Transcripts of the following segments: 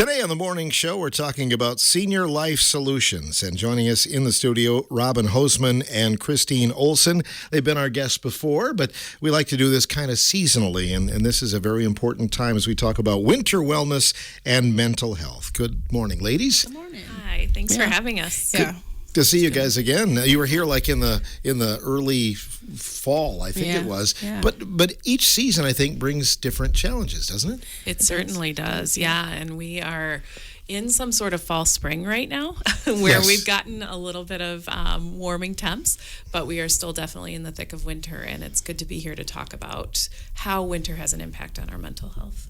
Today on the morning show, we're talking about senior life solutions. And joining us in the studio, Robin Hosemann and Kristine Olson. They've been our guests before, but we like to do this kind of seasonally. And this is a very important time as we talk about winter wellness and mental health. Good morning, ladies. Good morning. Hi, thanks for having us. Good to see you guys again. You were here like in the early fall, I think it was. Yeah. But each season, I think, brings different challenges, doesn't it? It certainly does, yeah. And we are in some sort of fall spring right now where Yes. we've gotten a little bit of warming temps, but we are still definitely in the thick of winter. And it's good to be here to talk about how winter has an impact on our mental health.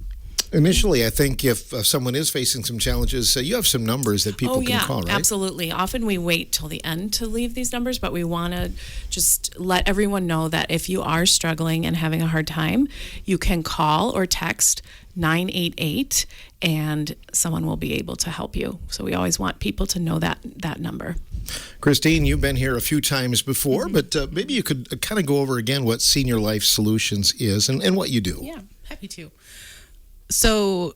Initially, I think if someone is facing some challenges, you have some numbers that people can call, right? Absolutely. Often we wait till the end to leave these numbers, but we want to just let everyone know that if you are struggling and having a hard time, you can call or text 988 and someone will be able to help you. So we always want people to know that number. Kristine, you've been here a few times before, but maybe you could kind of go over again what Senior Life Solutions is and what you do. Yeah, happy to. So,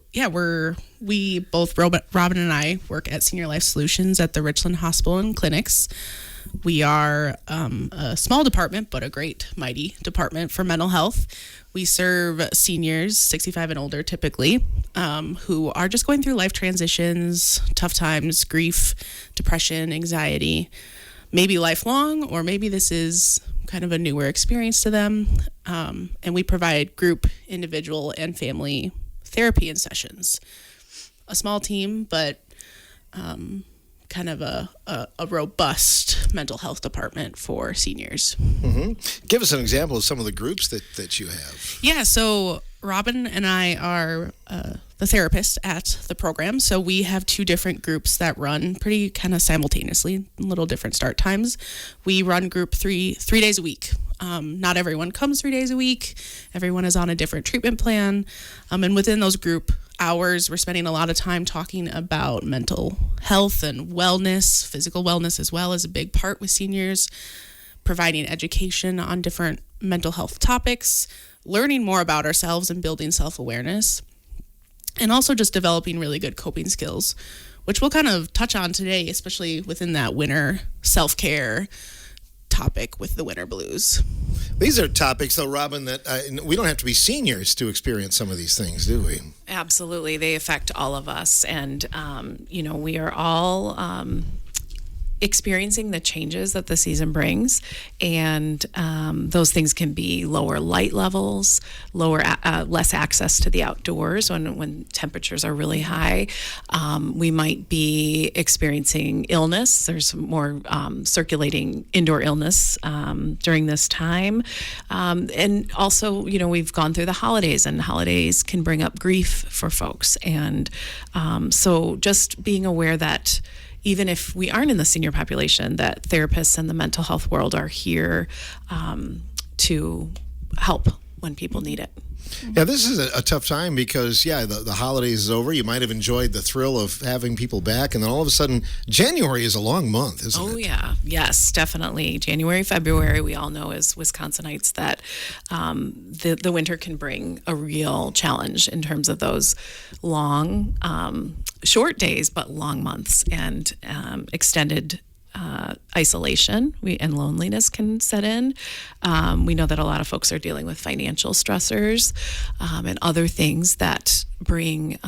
we both, Robin and I, work at Senior Life Solutions at the Richland Hospital and Clinics. We are a small department, but a great, mighty department for mental health. We serve seniors, 65 and older typically, who are just going through life transitions, tough times, grief, depression, anxiety, maybe lifelong, or maybe this is kind of a newer experience to them. And we provide group, individual, and family therapy and sessions. A small team, but kind of a robust mental health department for seniors. Mm-hmm. Give us an example of some of the groups that you have. Yeah, so Robin and I are the therapist at the program. So we have two different groups that run pretty kind of simultaneously, little different start times. We run group three days a week. Not everyone comes 3 days a week. Everyone is on a different treatment plan. And within those group hours, we're spending a lot of time talking about mental health and wellness. Physical wellness as well is a big part with seniors, providing education on different mental health topics, learning more about ourselves and building self-awareness, and also just developing really good coping skills, which we'll kind of touch on today, especially within that winter self-care topic with the winter blues. These are topics, though, Robin, that we don't have to be seniors to experience some of these things, do we? Absolutely. They affect all of us. And, we are all experiencing the changes that the season brings. And those things can be lower light levels, less access to the outdoors when temperatures are really high. We might be experiencing illness. There's more circulating indoor illness during this time. And also, we've gone through the holidays, and holidays can bring up grief for folks. And so just being aware that even if we aren't in the senior population, that therapists and the mental health world are here to help when people need it. Yeah, this is a tough time because, the holidays is over. You might have enjoyed the thrill of having people back, and then all of a sudden, January is a long month, isn't it? Oh, yeah. Yes, definitely. January, February, we all know as Wisconsinites that the winter can bring a real challenge in terms of those long, short days, but long months and extended isolation and loneliness can set in. We know that a lot of folks are dealing with financial stressors and other things that bring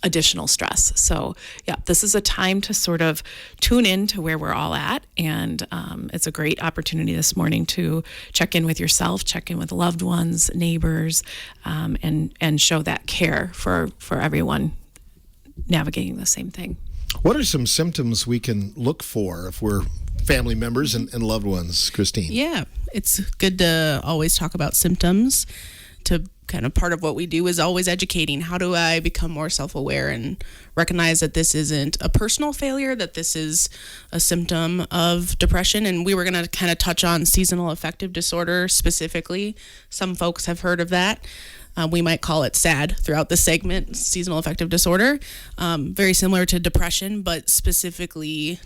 additional stress. So, this is a time to sort of tune in to where we're all at. And it's a great opportunity this morning to check in with yourself, check in with loved ones, neighbors, and show that care for everyone navigating the same thing. What are some symptoms we can look for if we're family members and loved ones, Kristine? Yeah, it's good to always talk about symptoms. To kind of part of what we do is always educating. How do I become more self-aware and recognize that this isn't a personal failure, that this is a symptom of depression? And we were going to kind of touch on seasonal affective disorder specifically. Some folks have heard of that. We might call it SAD throughout the segment, seasonal affective disorder. Very similar to depression, but specifically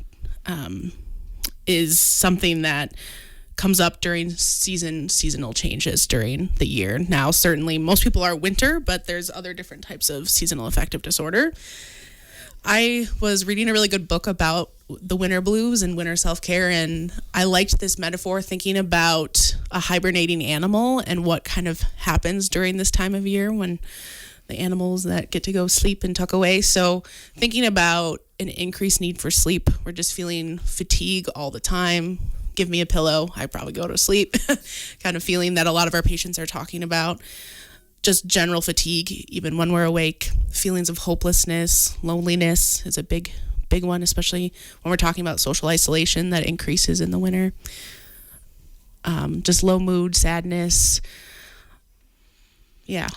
is something that comes up during seasonal changes during the year. Now, certainly most people are winter, but there's other different types of seasonal affective disorder. I was reading a really good book about the winter blues and winter self-care, and I liked this metaphor thinking about a hibernating animal and what kind of happens during this time of year when the animals that get to go sleep and tuck away. So thinking about an increased need for sleep, we're just feeling fatigue all the time. Give me a pillow, I probably go to sleep. Kind of feeling that a lot of our patients are talking about. Just general fatigue, even when we're awake. Feelings of hopelessness, loneliness is a big one, especially when we're talking about social isolation that increases in the winter. Just low mood, sadness. Yeah.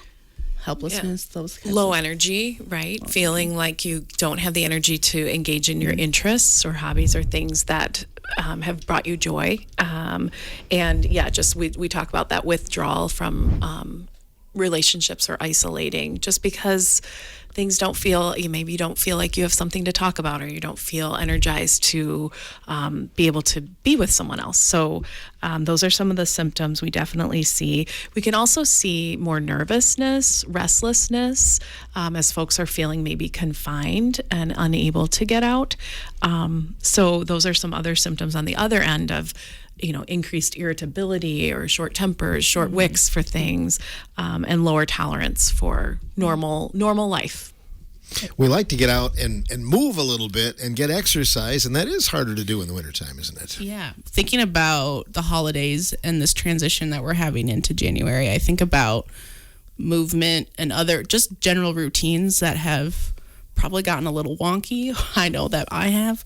Helplessness, those kinds low of energy, right? Feeling like you don't have the energy to engage in your interests or hobbies or things that have brought you joy. And yeah, just we talk about that withdrawal from relationships or isolating, just because things don't feel, maybe you don't feel like you have something to talk about, or you don't feel energized to be able to be with someone else. So those are some of the symptoms we definitely see. We can also see more nervousness, restlessness, as folks are feeling maybe confined and unable to get out. So those are some other symptoms on the other end of increased irritability or short tempers, short wicks for things, and lower tolerance for normal life. We like to get out and move a little bit and get exercise, and that is harder to do in the wintertime, isn't it? Yeah. Thinking about the holidays and this transition that we're having into January, I think about movement and other just general routines that have probably gotten a little wonky. I know that I have.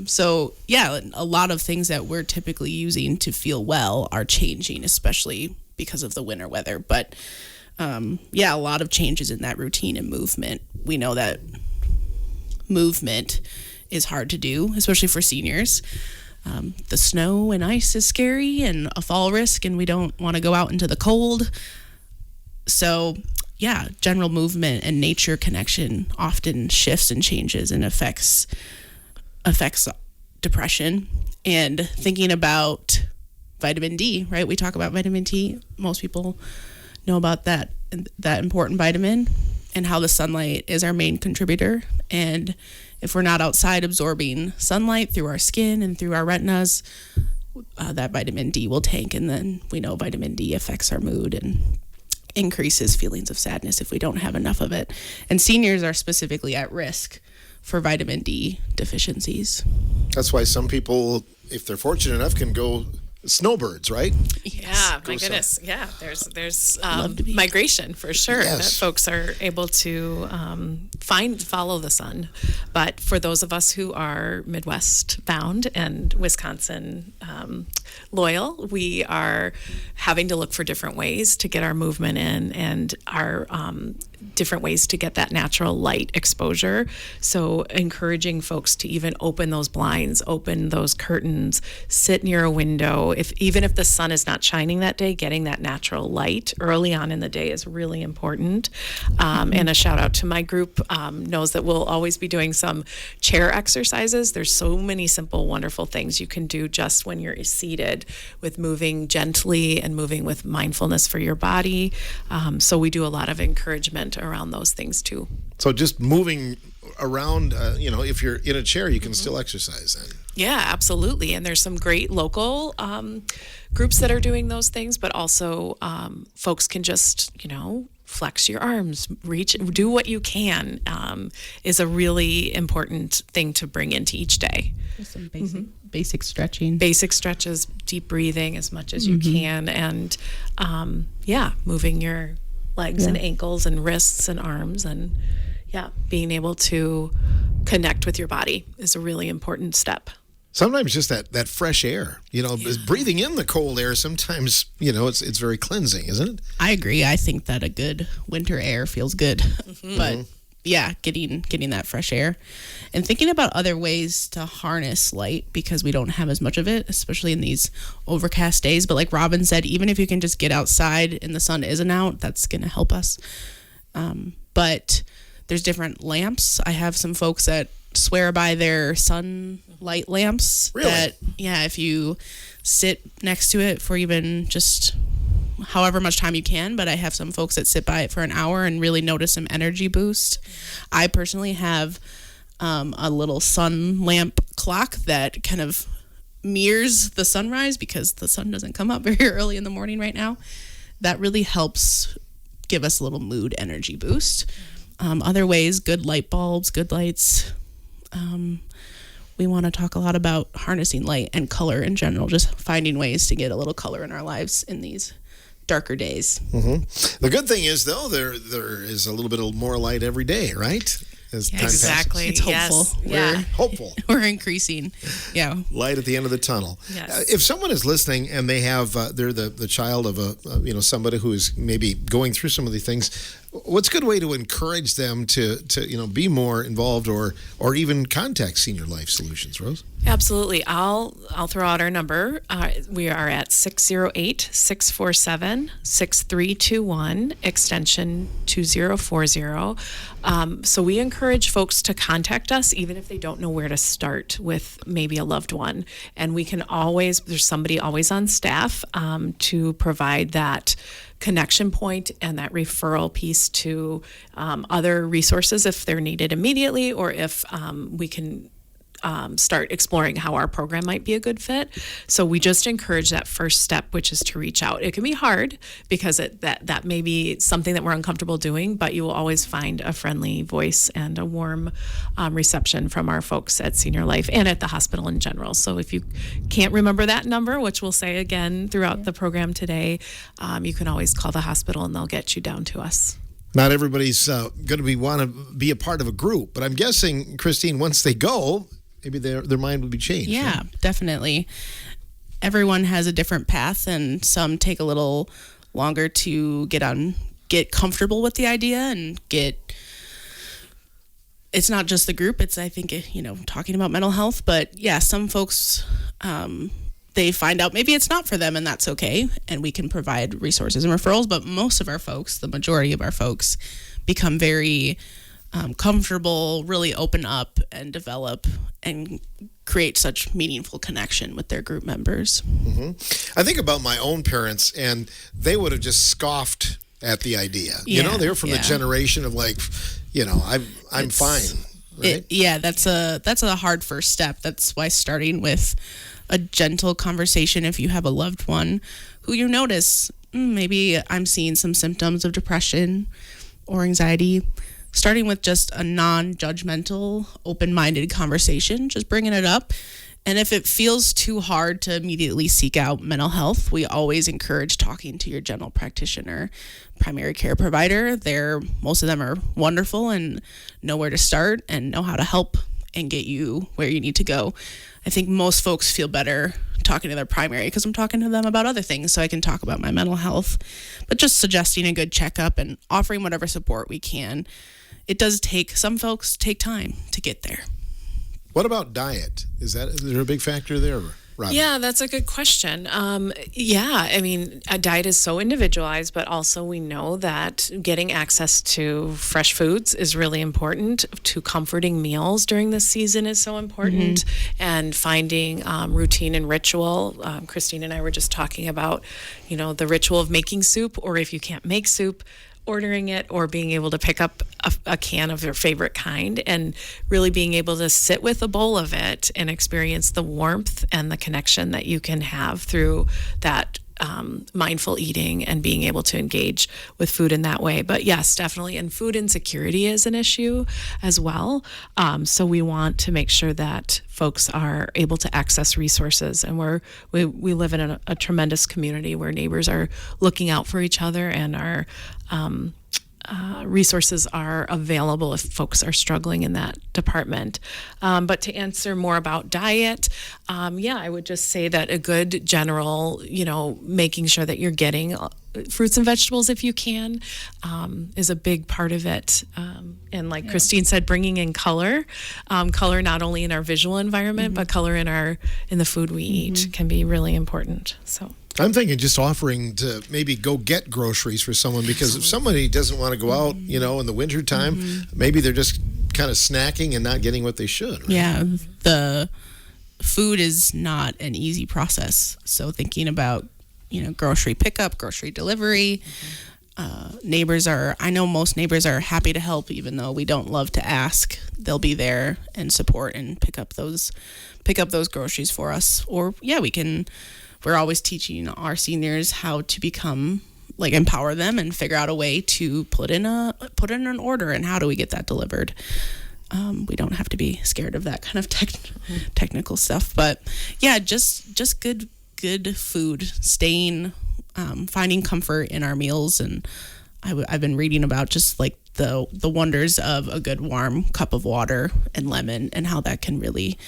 So yeah, a lot of things that we're typically using to feel well are changing, especially because of the winter weather. But yeah, a lot of changes in that routine and movement. We know that movement is hard to do, especially for seniors. The snow and ice is scary and a fall risk, and we don't want to go out into the cold. So yeah, general movement and nature connection often shifts and changes and affects depression. And thinking about vitamin D, right? We talk about vitamin D. Most people know about that important vitamin and how the sunlight is our main contributor. And if we're not outside absorbing sunlight through our skin and through our retinas, that vitamin D will tank. And then we know vitamin D affects our mood and increases feelings of sadness if we don't have enough of it. And seniors are specifically at risk for vitamin D deficiencies. That's why some people, if they're fortunate enough, can go snowbirds, right? Yeah, my goodness. Yeah, there's migration for sure that folks are able to follow the sun. But for those of us who are Midwest bound and Wisconsin loyal, we are having to look for different ways to get our movement in and our different ways to get that natural light exposure. So encouraging folks to even open those blinds, open those curtains, sit near a window. Even if the sun is not shining that day, getting that natural light early on in the day is really important. And a shout out to my group knows that we'll always be doing some chair exercises. There's so many simple, wonderful things you can do just when you're seated, with moving gently and moving with mindfulness for your body. So we do a lot of encouragement around those things too. So just moving around, if you're in a chair, you can still exercise then. Yeah, absolutely. And there's some great local groups that are doing those things, but also folks can just, flex your arms, reach, do what you can, is a really important thing to bring into each day. Some basic stretching. Basic stretches, deep breathing as much as you can, and moving your legs and ankles and wrists and arms, and being able to connect with your body is a really important step. Sometimes just that fresh air, breathing in the cold air, sometimes, it's very cleansing, isn't it? I agree. I think that a good winter air feels good. But getting that fresh air and thinking about other ways to harness light, because we don't have as much of it, especially in these overcast days. But like Robin said, even if you can just get outside and the sun isn't out, that's going to help us. But there's different lamps. I have some folks that swear by their sunlight lamps. Really? That, yeah, if you sit next to it for even just however much time you can, but I have some folks that sit by it for an hour and really notice some energy boost. I personally have a little sun lamp clock that kind of mirrors the sunrise because the sun doesn't come up very early in the morning right now. That really helps give us a little mood energy boost. Other ways, good light bulbs, good lights. We want to talk a lot about harnessing light and color in general, just finding ways to get a little color in our lives in these darker days. The good thing is, though, there is a little bit more light every day, right? As time passes. Exactly. It's hopeful. Yes. We're hopeful. We're increasing. Yeah. Light at the end of the tunnel. Yes. If someone is listening and they have they're the child of somebody who is maybe going through some of these things, what's a good way to encourage them to be more involved or even contact Senior Life Solutions, Rose? Absolutely. I'll throw out our number. We are at 608-647-6321, extension 2040. So we encourage folks to contact us even if they don't know where to start with maybe a loved one. And we can always, there's somebody always on staff to provide that connection point and that referral piece to other resources if they're needed immediately, or if we can start exploring how our program might be a good fit. So we just encourage that first step, which is to reach out. It can be hard because that may be something that we're uncomfortable doing, but you will always find a friendly voice and a warm reception from our folks at Senior Life and at the hospital in general. So if you can't remember that number, which we'll say again throughout the program today, you can always call the hospital and they'll get you down to us. Not everybody's going to want to be a part of a group, but I'm guessing, Kristine, once they go, maybe their mind will be changed. Yeah, right? definitely. Everyone has a different path, and some take a little longer to get comfortable with the idea and it's not just the group. It's, I think, talking about mental health, but yeah, some folks, they find out maybe it's not for them, and that's okay. And we can provide resources and referrals, but most of our folks, the majority of our folks, become very comfortable, really open up and develop and create such meaningful connection with their group members. I think about my own parents, and they would have just scoffed at the idea. Yeah, they were from the generation of I'm fine. Right? That's a hard first step. That's why starting with a gentle conversation, if you have a loved one who you notice, maybe I'm seeing some symptoms of depression or anxiety, starting with just a non-judgmental, open-minded conversation, just bringing it up. And if it feels too hard to immediately seek out mental health, we always encourage talking to your general practitioner, primary care provider. Most of them are wonderful and know where to start and know how to help and get you where you need to go. I think most folks feel better talking to their primary because I'm talking to them about other things, so I can talk about my mental health. But just suggesting a good checkup and offering whatever support we can. Some folks take time to get there. What about diet? Is there a big factor there, Robin? Yeah, that's a good question. A diet is so individualized, but also we know that getting access to fresh foods is really important. To comforting meals during this season is so important, and finding routine and ritual. Kristine and I were just talking about, the ritual of making soup, or if you can't make soup, ordering it or being able to pick up a can of your favorite kind and really being able to sit with a bowl of it and experience the warmth and the connection that you can have through that mindful eating and being able to engage with food in that way. But yes, definitely. And food insecurity is an issue as well. So we want to make sure that folks are able to access resources. And we live in a tremendous community where neighbors are looking out for each other, and our resources are available if folks are struggling in that department. But to answer more about diet, I would just say that a good general, making sure that you're getting fruits and vegetables if you can, is a big part of it. And like Kristine said, bringing in color not only in our visual environment, but color in the food we eat can be really important. So I'm thinking just offering to maybe go get groceries for someone, because if somebody doesn't want to go out, in the winter time, maybe they're just kind of snacking and not getting what they should. Right? Yeah, the food is not an easy process. So thinking about, grocery pickup, grocery delivery, I know most neighbors are happy to help, even though we don't love to ask. They'll be there and support and pick up those groceries for us. Or we're always teaching our seniors how to become, empower them and figure out a way to put in an order, and how do we get that delivered. We don't have to be scared of that kind of technical stuff, but yeah, just good food, finding comfort in our meals. And I've been reading about just the wonders of a good warm cup of water and lemon, and how that can really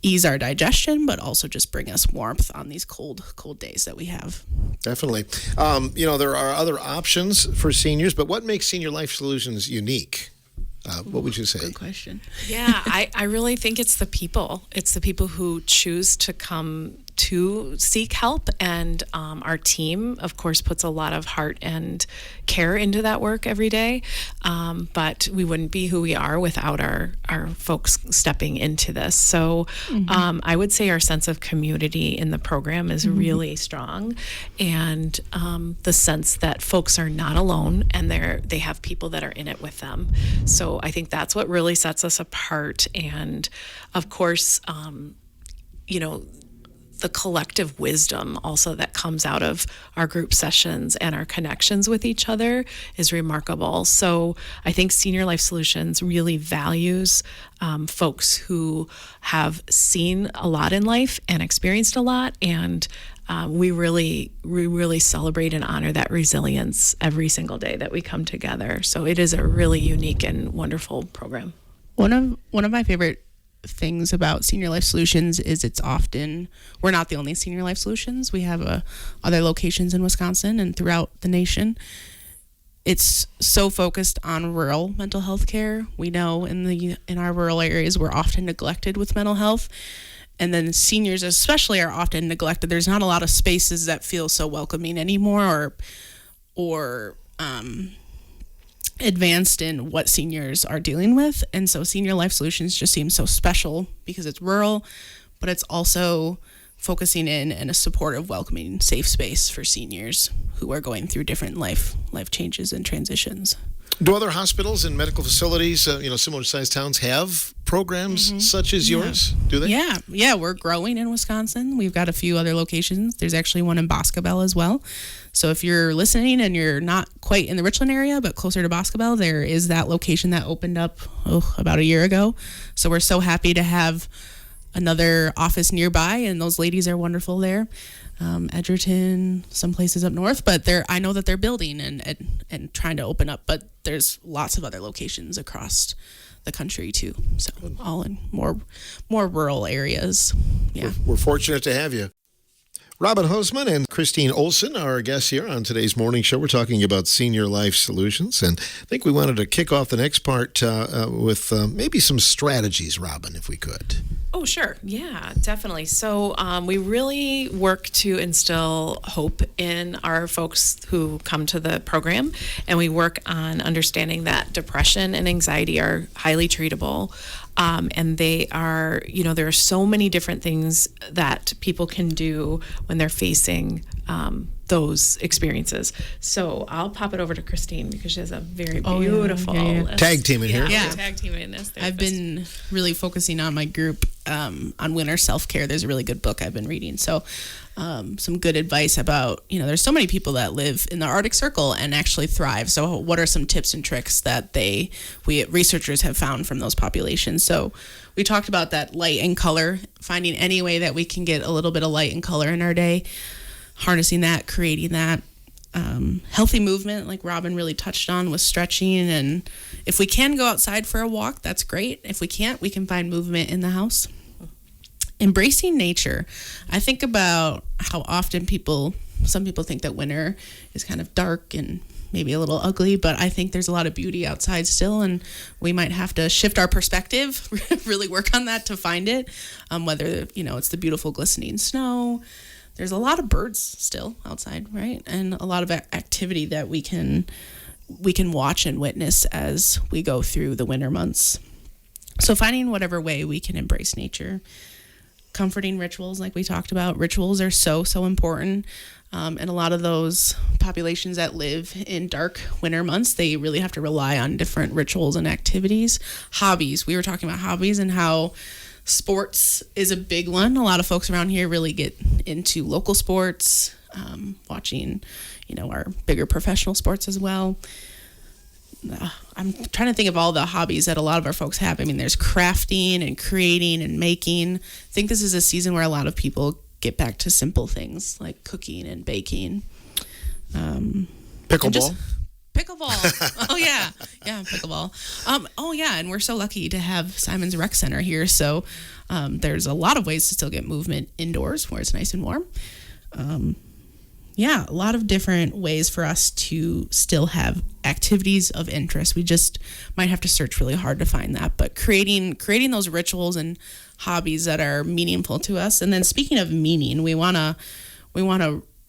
ease our digestion, but also just bring us warmth on these cold days that we have. Definitely. There are other options for seniors, but what makes Senior Life Solutions unique? What would you say? Good question. Yeah, I really think it's the people. It's the people who choose to come to seek help, and our team, of course, puts a lot of heart and care into that work every day. But we wouldn't be who we are without our folks stepping into this. So I would say our sense of community in the program is really strong, and the sense that folks are not alone, and they have people that are in it with them. So I think that's what really sets us apart. And of course, the collective wisdom also that comes out of our group sessions and our connections with each other is remarkable. So I think Senior Life Solutions really values folks who have seen a lot in life and experienced a lot, and we really celebrate and honor that resilience every single day that we come together. So it is a really unique and wonderful program. One of my favorite things about Senior Life Solutions is we're not the only Senior Life Solutions. We have other locations in Wisconsin and throughout the nation. It's so focused on rural mental health care. We know in our rural areas we're often neglected with mental health, and then seniors especially are often neglected. There's not a lot of spaces that feel so welcoming anymore, or advanced in what seniors are dealing with. And so Senior Life Solutions just seems so special because it's rural, but it's also focusing in a supportive, welcoming, safe space for seniors who are going through different life changes and transitions. Do other hospitals and medical facilities, similar sized towns, have programs such as yours? Do they? Yeah, we're growing in Wisconsin. We've got a few other locations. There's actually one in Boscobel as well. So if you're listening and you're not quite in the Richland area, but closer to Boscobel, there is that location that opened up about a year ago. So we're so happy to have another office nearby, and those ladies are wonderful there. Edgerton, some places up north, but I know that they're building and trying to open up, but there's lots of other locations across the country too. So all in more rural areas. Yeah. We're fortunate to have you. Robin Hosemann and Kristine Olson are our guests here on today's morning show. We're talking about Senior Life Solutions, and I think we wanted to kick off the next part with maybe some strategies, Robin, if we could. Oh, sure. Yeah, definitely. So we really work to instill hope in our folks who come to the program, and we work on understanding that depression and anxiety are highly treatable. And they are, there are so many different things that people can do when they're facing those experiences. So I'll pop it over to Kristine because she has a very beautiful list. Tag team in here. Yeah, tag team in this. I've been really focusing on my group on winter self-care. There's a really good book I've been reading. So some good advice about, there's so many people that live in the Arctic Circle and actually thrive. So what are some tips and tricks that researchers have found from those populations? So we talked about that light and color, finding any way that we can get a little bit of light and color in our day, harnessing that, creating that. Healthy movement, like Robin really touched on, with stretching. And if we can go outside for a walk, that's great. If we can't, we can find movement in the house. Embracing nature. I think about how often some people think that winter is kind of dark and maybe a little ugly, but I think there's a lot of beauty outside still, and we might have to shift our perspective, really work on that to find it. Whether, it's the beautiful glistening snow. There's a lot of birds still outside, right? And a lot of activity that we can we can watch and witness as we go through the winter months. So finding whatever way we can embrace nature. Comforting rituals, like we talked about. Rituals are so important. And a lot of those populations that live in dark winter months, they really have to rely on different rituals and activities. Hobbies. We were talking about hobbies and how sports is a big one. A lot of folks around here really get into local sports, watching, our bigger professional sports as well. I'm trying to think of all the hobbies that a lot of our folks have. I mean, there's crafting and creating and making. I think this is a season where a lot of people get back to simple things like cooking and baking. Pickleball. Pickleball. Oh, yeah. Yeah, pickleball. And we're so lucky to have Simon's Rec Center here. So there's a lot of ways to still get movement indoors where it's nice and warm. A lot of different ways for us to still have activities of interest. We just might have to search really hard to find that. But creating those rituals and hobbies that are meaningful to us. And then speaking of meaning, we wanna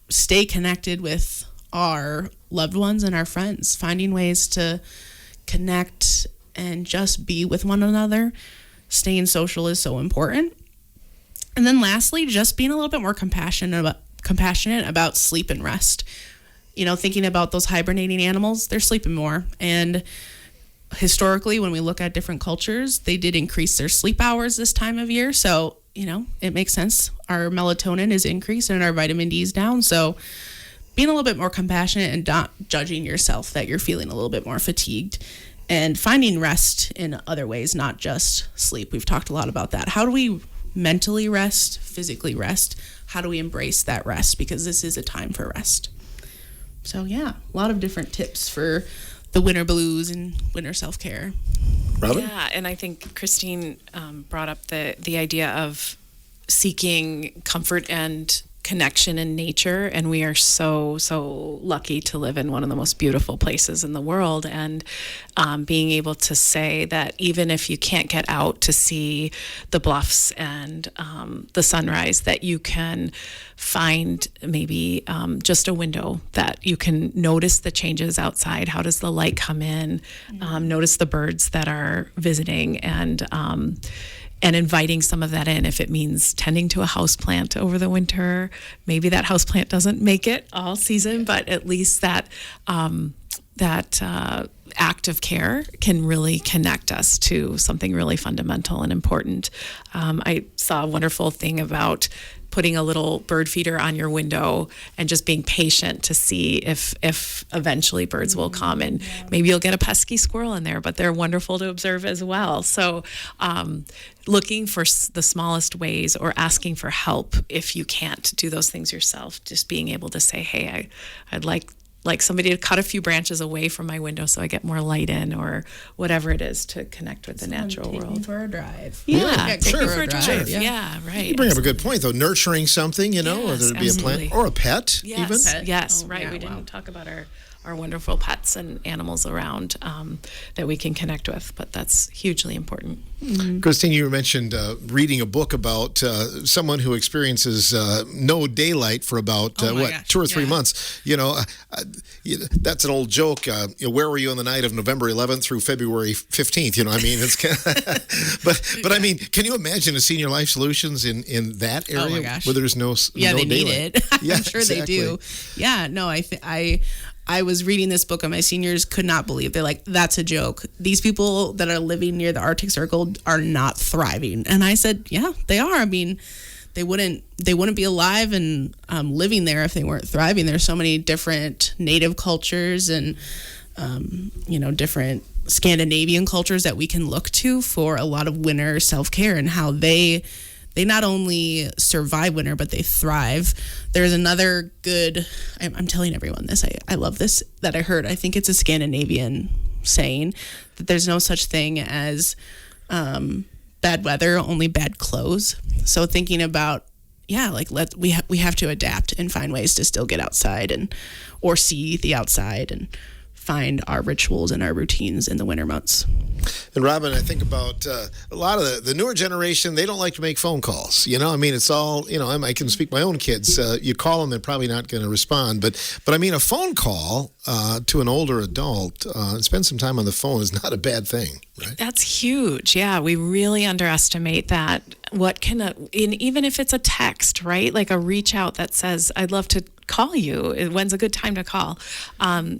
stay connected with our loved ones and our friends, finding ways to connect and just be with one another. Staying social is so important. And then lastly, just being a little bit more compassionate about sleep and rest. Thinking about those hibernating animals, they're sleeping more. And historically, when we look at different cultures, they did increase their sleep hours this time of year. So, it makes sense. Our melatonin is increased and our vitamin D is down. So being a little bit more compassionate and not judging yourself that you're feeling a little bit more fatigued, and finding rest in other ways, not just sleep. We've talked a lot about that. How do we mentally rest, physically rest? How do we embrace that rest? Because this is a time for rest. So a lot of different tips for the winter blues and winter self-care. Robin? Yeah, and I think Kristine brought up the idea of seeking comfort and connection in nature, and we are so lucky to live in one of the most beautiful places in the world, and being able to say that even if you can't get out to see the bluffs and the sunrise, that you can find maybe just a window that you can notice the changes outside. How does the light come in? Notice the birds that are visiting, and inviting some of that in. If it means tending to a houseplant over the winter, maybe that houseplant doesn't make it all season, but at least that act of care can really connect us to something really fundamental and important. I saw a wonderful thing about putting a little bird feeder on your window and just being patient to see if eventually birds will come, and maybe you'll get a pesky squirrel in there, but they're wonderful to observe as well. So looking for the smallest ways, or asking for help if you can't do those things yourself, just being able to say, hey, I'd like somebody to cut a few branches away from my window so I get more light in, or whatever it is to connect with the natural world. Take me for a drive. Take me for a drive. Sure. Yeah, right. You bring up a good point, though. Nurturing something, whether it be a plant or a pet, even. Yes, right. We didn't talk about our wonderful pets and animals around that we can connect with, but that's hugely important. Mm-hmm. Kristine, you mentioned reading a book about someone who experiences no daylight for about 2 or 3 months. That's an old joke. Where were you on the night of November 11th through February 15th? It's kind of, but I mean, can you imagine a Senior Life Solutions in that area? Oh my gosh. Where there's no they daylight? need it. Yeah, I'm sure they do. Yeah, no, I was reading this book and my seniors could not believe. They're like, that's a joke. These people that are living near the Arctic Circle are not thriving. And I said, yeah, they are. I mean, they wouldn't be alive and living there if they weren't thriving. There's so many different native cultures and, different Scandinavian cultures that we can look to for a lot of winter self-care, and how they not only survive winter, but they thrive. There's another good, I'm telling everyone this, I love this, that I heard. I think it's a Scandinavian saying that there's no such thing as bad weather, only bad clothes. So thinking about, we have to adapt and find ways to still get outside or see the outside and find our rituals and our routines in the winter months. And Robin, I think about a lot of the newer generation, they don't like to make phone calls. I mean, it's all, I can speak my own kids. You call them, they're probably not going to respond. But I mean, a phone call to an older adult, spend some time on the phone is not a bad thing, right? That's huge. Yeah, we really underestimate that. Even if it's a text, right? Like a reach out that says, I'd love to call you. When's a good time to call?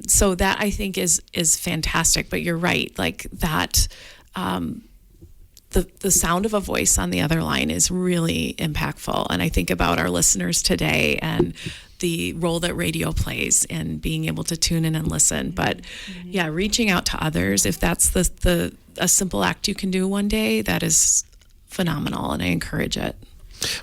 So that I think is fantastic. But you're right, like that. The sound of a voice on the other line is really impactful. And I think about our listeners today and the role that radio plays in being able to tune in and listen. But yeah, reaching out to others, if that's a simple act you can do one day, that is phenomenal, and I encourage it.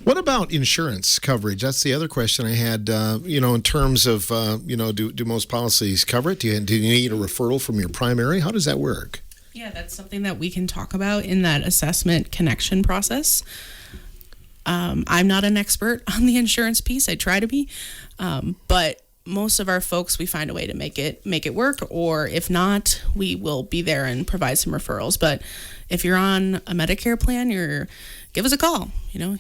What about insurance coverage? That's the other question I had. In terms of, do most policies cover it? Do you need a referral from your primary? How does that work? Yeah, that's something that we can talk about in that assessment connection process. I'm not an expert on the insurance piece. I try to be, but most of our folks, we find a way to make it work, or if not, we will be there and provide some referrals. But if you're on a Medicare plan, give us a call. You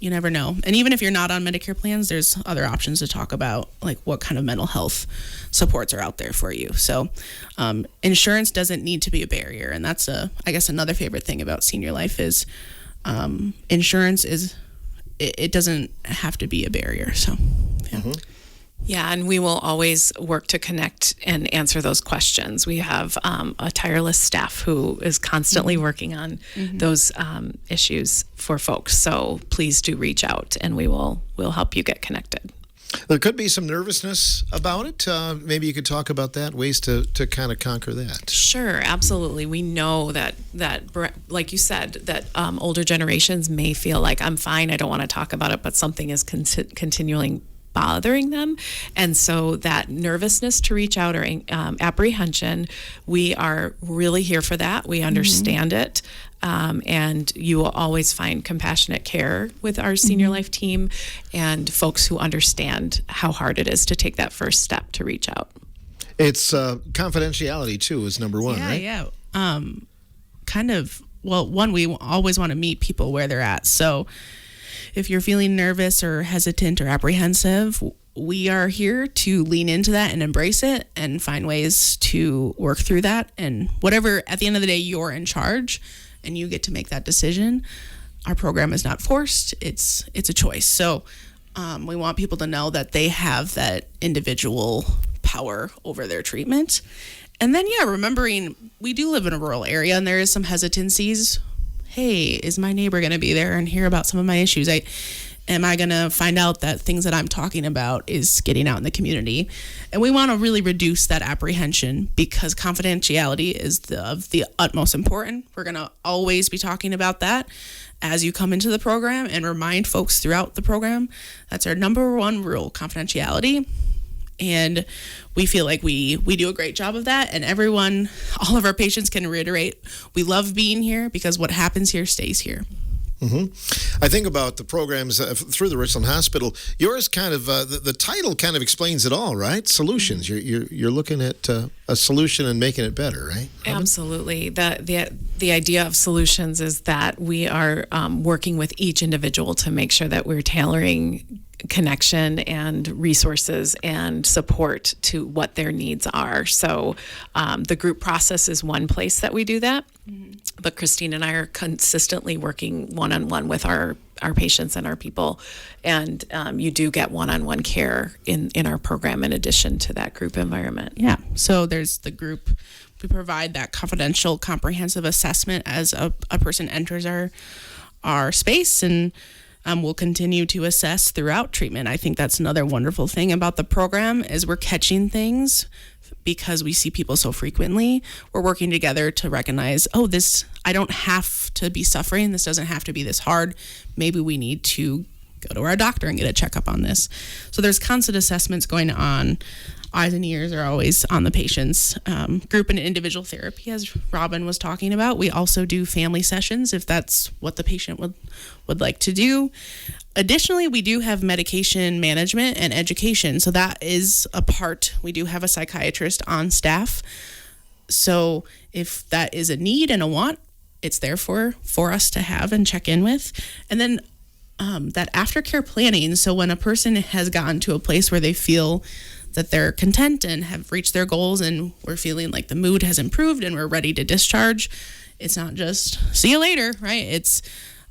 never know. And even if you're not on Medicare plans, there's other options to talk about, like what kind of mental health supports are out there for you. So insurance doesn't need to be a barrier. And that's I guess another favorite thing about senior life is insurance it doesn't have to be a barrier. So, yeah. Mm-hmm. Yeah, and we will always work to connect and answer those questions. We have a tireless staff who is constantly working on those issues for folks. So please do reach out, and we'll help you get connected. There could be some nervousness about it. Maybe you could talk about that, ways to kind of conquer that. Sure, absolutely. We know that like you said, that older generations may feel like, I'm fine, I don't want to talk about it, but something is continually bothering them. And so that nervousness to reach out, or apprehension, we are really here for that. We understand it. And you will always find compassionate care with our senior life team and folks who understand how hard it is to take that first step to reach out. It's confidentiality too is number one, right? Yeah. One, we always want to meet people where they're at. So if you're feeling nervous or hesitant or apprehensive, we are here to lean into that and embrace it and find ways to work through that. And whatever, at the end of the day, you're in charge and you get to make that decision. Our program is not forced. It's a choice. So we want people to know that they have that individual power over their treatment. And then, remembering we do live in a rural area and there is some hesitancies. Hey, is my neighbor going to be there and hear about some of my issues? Am I going to find out that things that I'm talking about is getting out in the community? And we want to really reduce that apprehension, because confidentiality is of the utmost important. We're going to always be talking about that as you come into the program, and remind folks throughout the program that's our number one rule: confidentiality. And we feel like we do a great job of that. And all of our patients can reiterate, we love being here because what happens here stays here. Mm-hmm. I think about the programs through the Richland Hospital. Yours kind of the title kind of explains it all, right? Solutions. You're looking at a solution and making it better, right? Absolutely. The idea of solutions is that we are working with each individual to make sure that we're tailoring connection and resources and support to what their needs are. So the group process is one place that we do that. But Kristine and I are consistently working one-on-one with our patients and our people. And you do get one-on-one care in our program in addition to that group environment. Yeah. So there's the group. We provide that confidential, comprehensive assessment as a person enters our space, and we'll continue to assess throughout treatment. I think that's another wonderful thing about the program is we're catching things because we see people so frequently. We're working together to recognize, I don't have to be suffering. This doesn't have to be this hard. Maybe we need to go to our doctor and get a checkup on this. So there's constant assessments going on. Eyes and ears are always on the patients. Group and individual therapy, as Robin was talking about. We also do family sessions if that's what the patient would like to do. Additionally, we do have medication management and education. So that is a part. We do have a psychiatrist on staff. So if that is a need and a want, it's there for us to have and check in with. And then that aftercare planning. So when a person has gotten to a place where they feel that they're content and have reached their goals and we're feeling like the mood has improved and we're ready to discharge, it's not just see you later, right? It's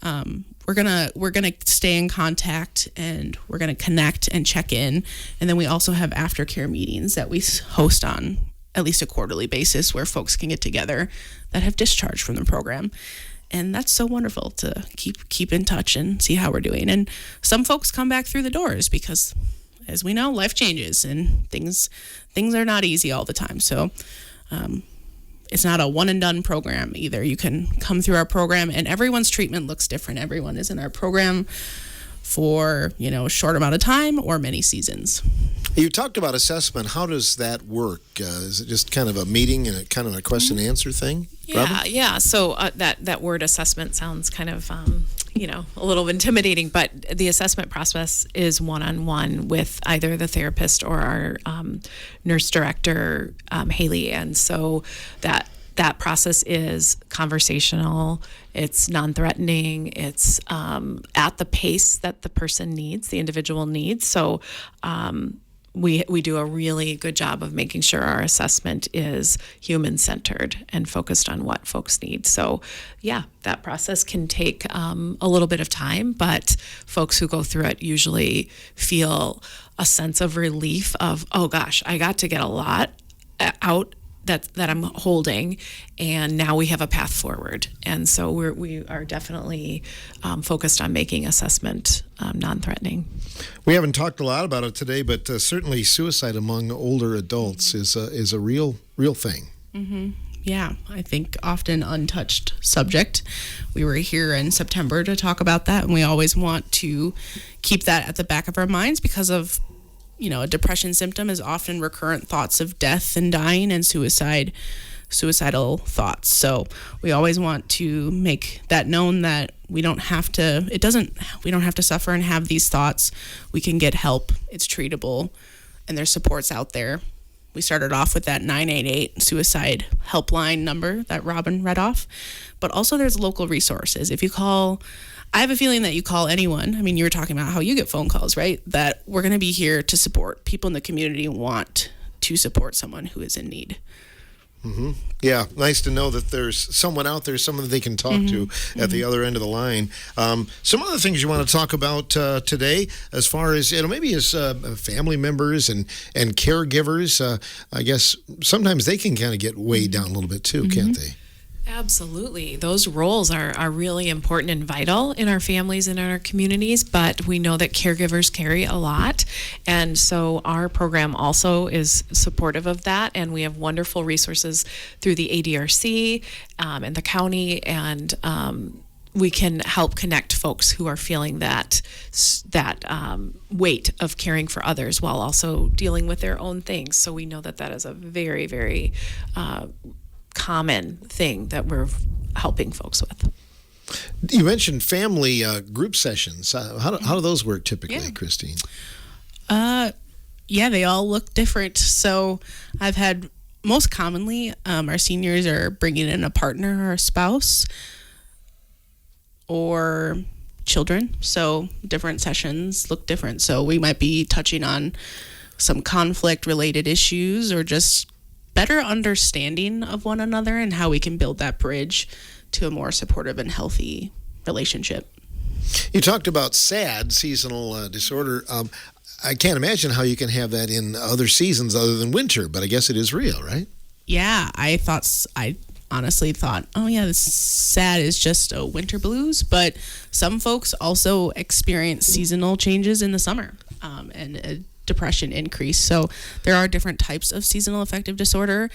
we're gonna stay in contact and we're gonna connect and check in. And then we also have aftercare meetings that we host on at least a quarterly basis where folks can get together that have discharged from the program. And that's so wonderful to keep in touch and see how we're doing. And some folks come back through the doors because, as we know, life changes and things are not easy all the time. So it's not a one and done program either. You can come through our program and everyone's treatment looks different. Everyone is in our program for, a short amount of time or many seasons. You talked about assessment. How does that work? Is it just kind of a meeting and kind of a question and answer thing? Yeah. So that word assessment sounds kind of, a little intimidating, but the assessment process is one-on-one with either the therapist or our nurse director, Haley. And so that process is conversational, it's non-threatening, it's at the pace that the person needs, the individual needs. So we do a really good job of making sure our assessment is human-centered and focused on what folks need. So yeah, that process can take a little bit of time, but folks who go through it usually feel a sense of relief of, oh gosh, I got to get a lot out that I'm holding, and now we have a path forward. And so we are definitely focused on making assessment non-threatening. We haven't talked a lot about it today, but certainly suicide among older adults is a real thing. Mm-hmm. Yeah, I think often untouched subject. We were here in September to talk about that, and we always want to keep that at the back of our minds because of a depression symptom is often recurrent thoughts of death and dying and suicidal thoughts. So we always want to make that known that we don't have to suffer and have these thoughts. We can get help. It's treatable and there's supports out there. We started off with that 988 suicide helpline number that Robin read off, but also there's local resources. If you call, I have a feeling that you call anyone. I mean, you were talking about how you get phone calls, right? That we're going to be here to support. People in the community want to support someone who is in need. Mm-hmm. Yeah, nice to know that there's someone out there, someone that they can talk to at the other end of the line. Some other things you want to talk about today, as far as maybe as family members and caregivers. I guess sometimes they can kind of get weighed down a little bit too, can't they? Absolutely. Those roles are really important and vital in our families and in our communities, but we know that caregivers carry a lot. And so our program also is supportive of that. And we have wonderful resources through the ADRC and the county. And we can help connect folks who are feeling that weight of caring for others while also dealing with their own things. So we know that is a very, very common thing that we're helping folks with. You mentioned family group sessions. How do those work typically, Kristine? They all look different. So I've had, most commonly, our seniors are bringing in a partner or a spouse or children. So different sessions look different. So we might be touching on some conflict-related issues or just better understanding of one another and how we can build that bridge to a more supportive and healthy relationship. You talked about SAD, seasonal disorder. I can't imagine how you can have that in other seasons other than winter, but I guess it is real, right? Yeah, I honestly thought, this SAD is just a winter blues, but some folks also experience seasonal changes in the summer and a depression increase. So there are different types of seasonal affective disorder.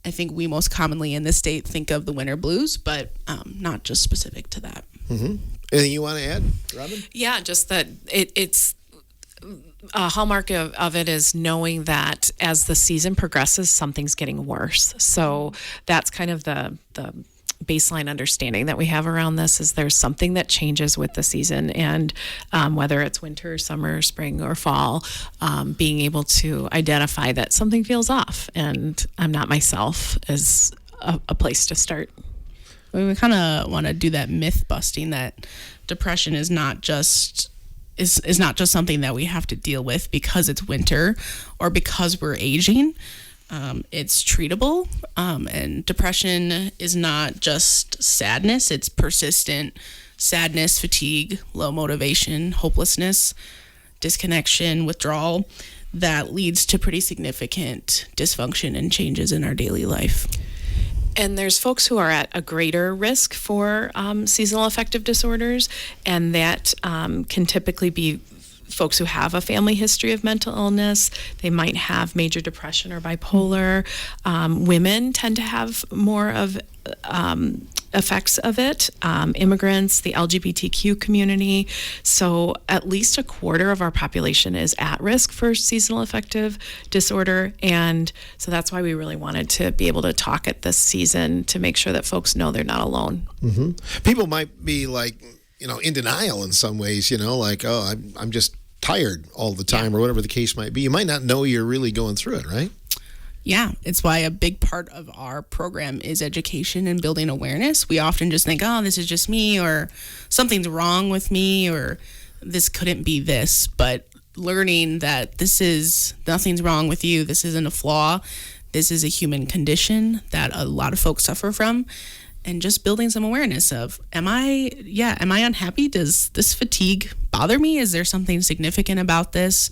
I think we most commonly in this state think of the winter blues, but not just specific to that. Mm-hmm. Anything you want to add, Robin? Yeah, just that it's a hallmark of it is knowing that as the season progresses, something's getting worse. So that's kind of the baseline understanding that we have around this is there's something that changes with the season, and whether it's winter, summer, spring, or fall, being able to identify that something feels off and I'm not myself is a place to start. We kind of want to do that myth busting that depression is not just something that we have to deal with because it's winter or because we're aging. It's treatable, and depression is not just sadness. It's persistent sadness, fatigue, low motivation, hopelessness, disconnection, withdrawal that leads to pretty significant dysfunction and changes in our daily life. And there's folks who are at a greater risk for seasonal affective disorders, and that can typically be folks who have a family history of mental illness. They might have major depression or bipolar. Women tend to have more of effects of it, immigrants, the LGBTQ community. So at least a quarter of our population is at risk for seasonal affective disorder. And so that's why we really wanted to be able to talk at this season to make sure that folks know they're not alone. Mm-hmm. People might be like, in denial in some ways, like, oh, I'm just tired all the time, or whatever the case might be. You might not know you're really going through it, right? Yeah, it's why a big part of our program is education and building awareness. We often just think, oh, this is just me, or something's wrong with me, or this couldn't be this. But learning that nothing's wrong with you, this isn't a flaw, this is a human condition that a lot of folks suffer from. And just building some awareness of, am I unhappy? Does this fatigue bother me? Is there something significant about this?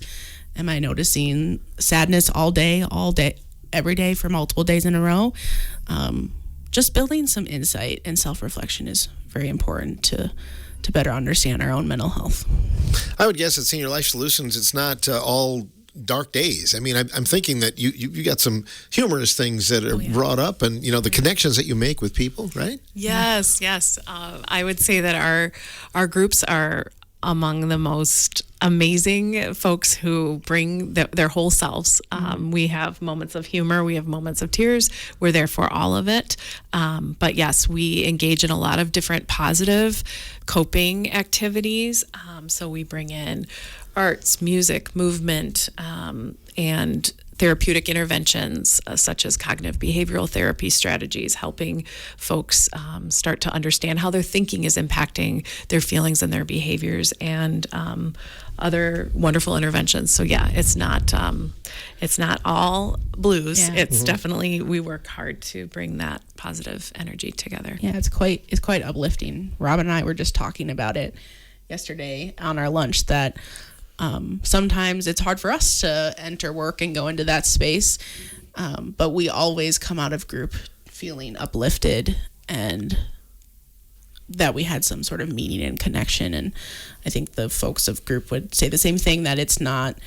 Am I noticing sadness all day, every day for multiple days in a row? Just building some insight and self-reflection is very important to better understand our own mental health. I would guess at Senior Life Solutions, it's not all dark days. I mean, I'm thinking that you got some humorous things that are brought up, and the connections that you make with people, right? Yes. I would say that our groups are among the most amazing folks who bring their whole selves. We have moments of humor, we have moments of tears. We're there for all of it. But yes, we engage in a lot of different positive coping activities. So we bring in arts, music, movement, and therapeutic interventions such as cognitive behavioral therapy strategies, helping folks start to understand how their thinking is impacting their feelings and their behaviors, and other wonderful interventions. So yeah, it's not all blues. Yeah. It's definitely, we work hard to bring that positive energy together. Yeah, it's quite uplifting. Robin and I were just talking about it yesterday on our lunch, that sometimes it's hard for us to enter work and go into that space, but we always come out of group feeling uplifted and that we had some sort of meaning and connection. And I think the folks of group would say the same thing, that it's not,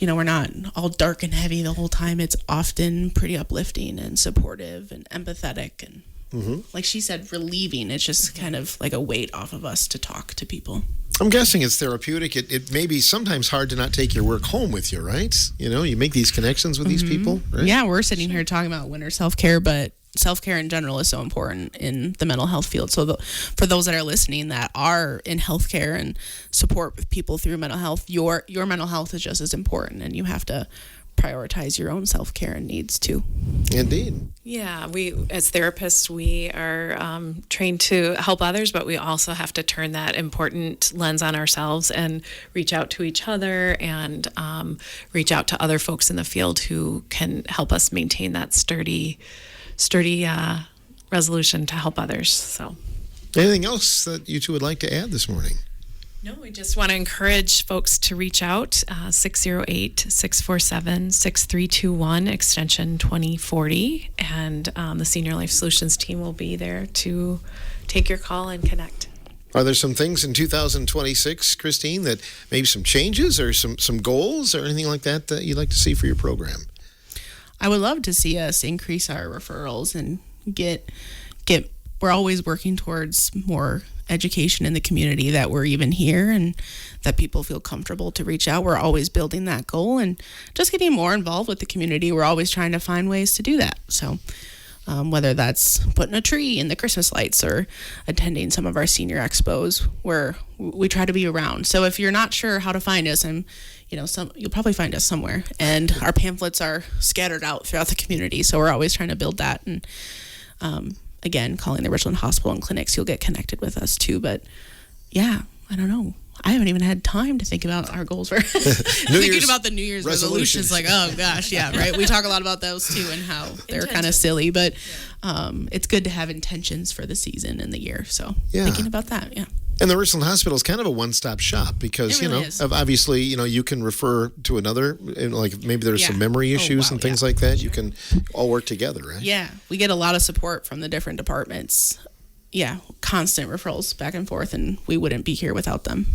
we're not all dark and heavy the whole time. It's often pretty uplifting and supportive and empathetic and, like she said, relieving. It's just kind of like a weight off of us to talk to people. I'm guessing it's therapeutic. It may be sometimes hard to not take your work home with you, right? You make these connections with these people, right? Yeah, we're sitting here talking about winter self-care, but self-care in general is so important in the mental health field. So for those that are listening that are in healthcare and support people through mental health, your mental health is just as important, and you have to prioritize your own self-care and needs too. Indeed. Yeah, we as therapists, we are trained to help others, but we also have to turn that important lens on ourselves and reach out to each other and reach out to other folks in the field who can help us maintain that sturdy resolution to help others. So, anything else that you two would like to add this morning? No, we just want to encourage folks to reach out, 608-647-6321, extension 2040, and the Senior Life Solutions team will be there to take your call and connect. Are there some things in 2026, Kristine, that maybe some changes or some goals or anything like that that you'd like to see for your program? I would love to see us increase our referrals and get we're always working towards more education in the community, that we're even here and that people feel comfortable to reach out. We're always building that goal and just getting more involved with the community. We're always trying to find ways to do that. So whether that's putting a tree in the Christmas lights or attending some of our senior expos, where we try to be around. So if you're not sure how to find us, you'll probably find us somewhere. And our pamphlets are scattered out throughout the community. So we're always trying to build that and Again, calling the Richland Hospital and clinics, you'll get connected with us too. But yeah, I don't know. I haven't even had time to think about our goals for thinking about the New Year's resolutions. Like, oh gosh, yeah, right. We talk a lot about those too and how they're kind of silly, but it's good to have intentions for the season and the year. So thinking about that, yeah. And the Richland Hospital is kind of a one-stop shop because, It really is. obviously, you can refer to another, like maybe there's some memory issues and things like that. You can all work together, right? Yeah, we get a lot of support from the different departments. Yeah, constant referrals back and forth, and we wouldn't be here without them.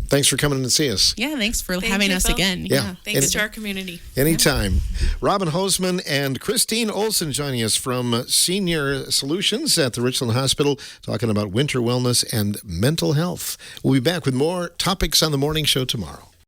Thanks for coming in to see us. Yeah, thanks for having us again. Yeah. Thanks to our community. Anytime. Robin Hosemann and Kristine Olson joining us from Senior Solutions at the Richland Hospital, talking about winter wellness and mental health. We'll be back with more topics on the morning show tomorrow.